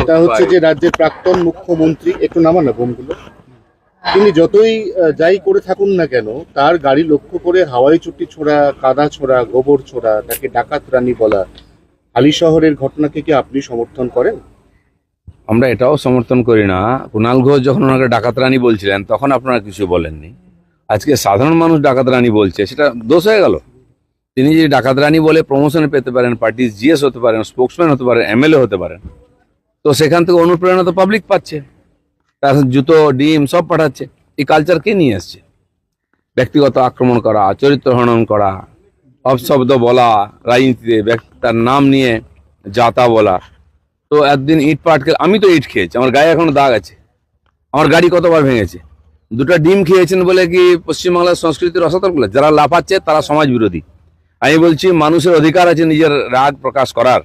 এটা হচ্ছে যে রাজ্যের প্রাক্তন মুখ্যমন্ত্রী, একটু নামান না বোমগুলো, তিনি যতই যাই করে থাকুন না কেন তার গাড়ি লক্ষ্য করে হাওয়াই চুটি ছোড়া, কাদা ছোড়া, গোবর ছোড়া, তাকে ডাকাত রানী বলা, হালি শহরের ঘটনাকে কি আপনি সমর্থন করেন? আমরা এটাও সমর্থন করি না। কুণাল ঘোষ যখন ওনাকে ডাকাত রানী বলছিলেন তখন আপনারা কিছু বলেননি। আজকে সাধারণ মানুষ ডাকাত রানী বলছে, সেটা দোষ হয়ে গেল। তিনি যদি ডাকাত রানী বলে প্রমোশন পেতে পারেন, পার্টি জিএস হতে পারেন, স্পোক্সম্যান হতে পারেন, এমএলএ হতে পারেন, তো সেখান থেকে অনুপ্রেরণা তো পাবলিক পাচ্ছে, তার জুতো ডিম সব পাঠাচ্ছে। এই কালচার কে নিয়ে আসছে? ব্যক্তিগত আক্রমণ করা, চরিত্র হনন করা, অপশব্দ বলা, রাজনীতিতে তার নাম নিয়ে যাতা বলা। তো একদিন ইট পাটকে, আমি তো ইট খেয়েছি, আমার গায়ে এখনো দাগ আছে, আমার গাড়ি কতবার ভেঙেছে। দুটো ডিম খেয়েছেন বলে কি পশ্চিমবাংলার সংস্কৃতির অসতর্ক? যারা লাফাচ্ছে তারা সমাজ বিরোধী। আমি বলছি মানুষের অধিকার আছে নিজের রাগ প্রকাশ করার।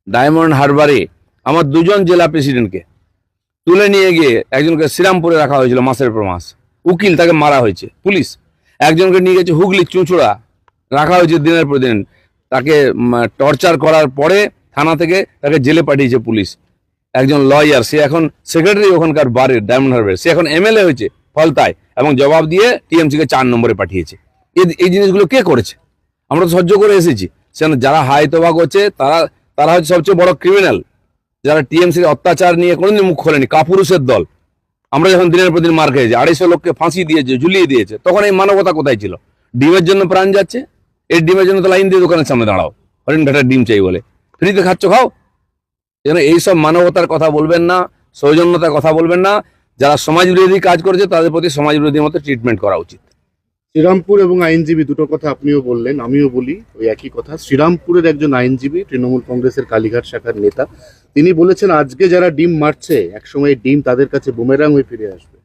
ডায়মন্ড হারবারে আমার দুজন জেলা প্রেসিডেন্টকে তুলে নিয়ে গিয়ে একজনকে শ্রীরামপুরে রাখা হয়েছিল মাসের পর মাস, উকিল, তাকে মারা হয়েছে পুলিশ। একজনকে নিয়ে গেছে হুগলি চুঁচুড়া, রাখা হয়েছে দিনের পর দিন, তাকে টর্চার করার পরে থানা থেকে তাকে জেলে পাঠিয়েছে পুলিশ। একজন লয়ার, সে এখন সেক্রেটারি ওখানকার বারের ডায়মন্ড হারবারে, সে এখন এমএলএ হয়েছে ফলতায়, এবং জবাব দিয়ে টিএমসিকে 4 নম্বরে পাঠিয়েছে। এই জিনিসগুলো কে করেছে? আমরা তো সহ্য করে এসেছি। সেখানে যারা হাই তোবা করছে তারা হচ্ছে সবচেয়ে বড় ক্রিমিনাল, যারা টিএমসির অত্যাচার নিয়ে কোনোদিন মুখ খোলেনি। কাপুরুষের দল। আমরা যখন দিনের পর দিন মার খেয়েছি, 250 লোককে ফাঁসি দিয়েছে, ঝুলিয়ে দিয়েছে, তখন এই মানবতা কোথায় ছিল? ডিমের জন্য প্রাণ যাচ্ছে, এই ডিমের জন্য তো লাইন দিয়ে দোকানের সামনে দাঁড়াও, হরিণঘাটার ডিম চাই বলে। ফ্রিতে খাচ্ছ, খাও। যেন এইসব মানবতার কথা বলবেন না, সৌজন্যতার কথা বলবেন না। যারা সমাজ বিরোধী কাজ করেছে তাদের প্রতি সমাজ বিরোধীর মতো ট্রিটমেন্ট করা উচিত। শ্রীরামপুর এবং আইনজীবী, দুটো কথা আপনিও বললেন, আমিও বলি ওই একই কথা। শ্রীরামপুরের একজন আইনজীবী, তৃণমূল কংগ্রেসের কালীঘাট শাখার নেতা, তিনি বলেছেন আজকে যারা ডিম মারছে একসময় ডিম তাদের কাছে বুমেরাং হয়ে ফিরে আসবে।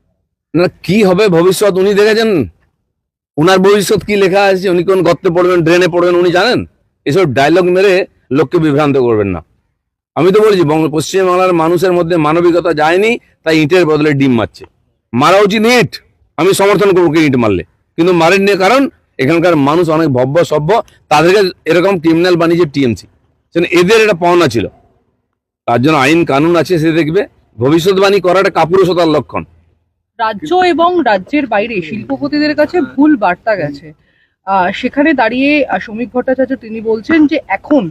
না, কি হবে ভবিষ্যৎ উনি দেখেছেন? উনার ভবিষ্যৎ কি লেখা আছে? উনি কোন গর্তে পড়বেন, ড্রেনে পড়বেন উনি জানেন? এসব ডায়লগ মেরে লোককে বিভ্রান্ত করবেন না। আমি তো বলছি পশ্চিমবাংলার মানুষের মধ্যে মানবিকতা যায়নি, তাই ইটের বদলে ডিম মারছে। মারা উচিত ইট, আমি সমর্থন করবো ইট মারলে, কিন্তু মারেননি, কারণ এখানকার মানুষ অনেক ভব্য সভ্য, তাদেরকে এরকম ক্রিমিনাল বানিয়েছে টিএমসি। এদের এটা পাওনা ছিল, তার জন্য আইন কানুন আছে, সে দেখবে। ভবিষ্যৎবাণী করাটা কাপুরুষতার লক্ষণ। রাজ্য এবং রাজ্যের বাইরে শিল্পপতিদের কাছে ভুল বার্তা গেছে। সেখানে দাঁড়িয়ে শ্রমিক ভট্টাচার্য তিনি বলছেন যে এখন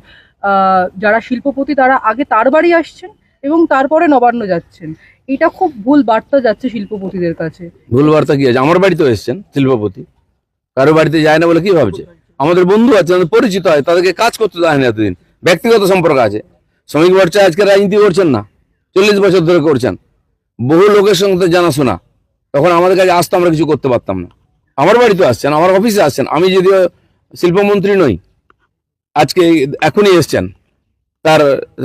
যারা শিল্পপতি তারা আগে তার বাড়ি আসছেন এবং তারপরে নবান্ন যাচ্ছেন। এটা খুব ভুল বার্তা যাচ্ছে শিল্পপতিদের কাছে। ভুল বার্তা কি আছে? আমার বাড়িতে এসছেন শিল্পপতি, কারো বাড়িতে যায় না বলে কি ভাবছে? আমাদের বন্ধু আছে, আমাদের পরিচিত হয়, তাদেরকে কাজ করতে দেয় না এতদিন, ব্যক্তিগত সম্পর্ক আছে। শ্রমিক ভট্টাচার্য আজকে রাজনীতি করছেন না, 40 বছর ধরে করছেন, বহু লোকের সঙ্গে জানাশোনা। তখন আমাদের কাছে আসতো, আমরা কিছু করতে পারতাম না। আমার বাড়িতে আসছেন, আমার অফিসে আসছেন। আমি যদিও শিল্পমন্ত্রী নই, আজকে এখনই এসছেন, তার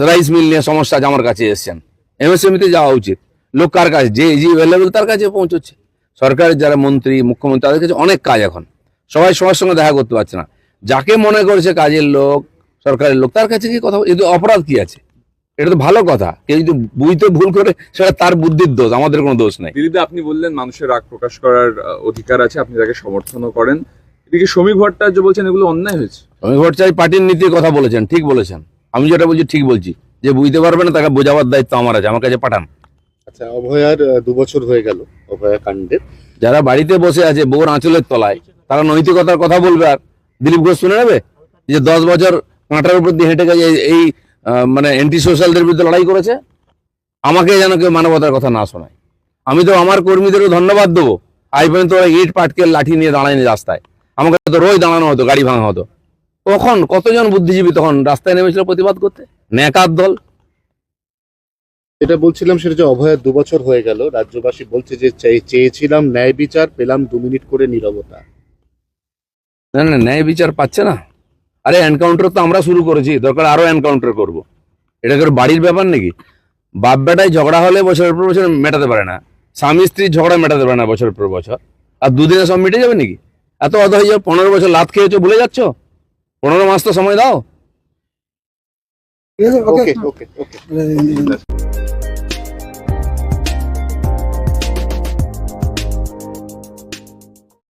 রাইস মিল নিয়ে সমস্যা আছে, আমার কাছে এসছেন। এমএসএমইতে যাওয়া উচিত। লোক কার কাছে যে অ্যাভেলেবল তার কাছে পৌঁছচ্ছে। সরকারের যারা মন্ত্রী, মুখ্যমন্ত্রী, তাদের কাছে অনেক কাজ এখন, সবাই সবার সঙ্গে দেখা করতে পারছে না। যাকে মনে করছে কাজের লোক, সরকারের লোক, তার কাছে কি কথা? এতে অপরাধ কি আছে? এটা তো ভালো কথা। কেউ যদি বুঝতে ভুল করে সেটা তার বুদ্ধির দোষ, আমাদের কোনো দোষ নাই। দিদিদা, আপনি বললেন মানুষের রাগ প্রকাশ করার অধিকার আছে, আপনি তাকে সমর্থনও করেন। এদিকে শ্রমিক ভট্টাচার্য বলছেন এগুলো অন্যায় হয়েছে। শ্রমিক ভট্টাচার্য পার্টির নীতির কথা বলেছেন, ঠিক বলেছেন। আমি যেটা বলছি ঠিক বলছি, যে বুঝতে পারবে না তাকে বোঝাবার দায়িত্ব আমার আছে, আমার কাছে পাঠান। আচ্ছা, অভয়ার 2 বছর হয়ে গেল অভয়া কাণ্ডের। যারা বাড়িতে বসে আছে বউর আঁচলের তলায়, তারা নৈতিকতার কথা বলবে, আর দিলীপ ঘোষ শুনে নেবে যে 10 বছর কাঁটার উপর দিয়ে হেঁটে গেছে, এই মানে অ্যান্টি সোশ্যালদের বিরুদ্ধে লড়াই করেছে। আমাকে যেন কেউ মানবতার কথা না শোনায়। আমি তো আমার কর্মীদেরও ধন্যবাদ দেবো, আজ পর্যন্ত ওরা ইট পাটকে লাঠি নিয়ে দাঁড়ায়নি রাস্তায়। আমাকে তো রোজ দাঁড়ানো হতো, গাড়ি ভাঙা হতো। তখন কতজন বুদ্ধিজীবী তখন রাস্তায় নেমেছিল প্রতিবাদ করতে। ন্যাকার দল। যেটা বলছিলাম সেটা যে অভয়ার 2 বছর হয়ে গেল, রাজ্যবাসী বলছে যে চেয়েছিলাম ন্যায় বিচার, পেলাম 2 মিনিট করে নীরবতা। না না, ন্যায় বিচার পাচ্ছে না। আরে এনকাউন্টার তো আমরা শুরু করেছি, দরকার আরো এনকাউন্টার করব। এটা করে বাড়ির ব্যাপার নাকি? বাপ বেটায় ঝগড়া হলে বছরের পর বছর মেটাতে পারে না, স্বামী স্ত্রীর ঝগড়া মেটাতে পারে না বছরের পর বছর, আর 2 দিনে সব মিটে যাবে নাকি? এত অত হয়ে যাবে। 15 বছর লাত খেয়েছো, ভুলে যাচ্ছ? 15 মাস তো সময় দাও। ওকে ওকে ওকে।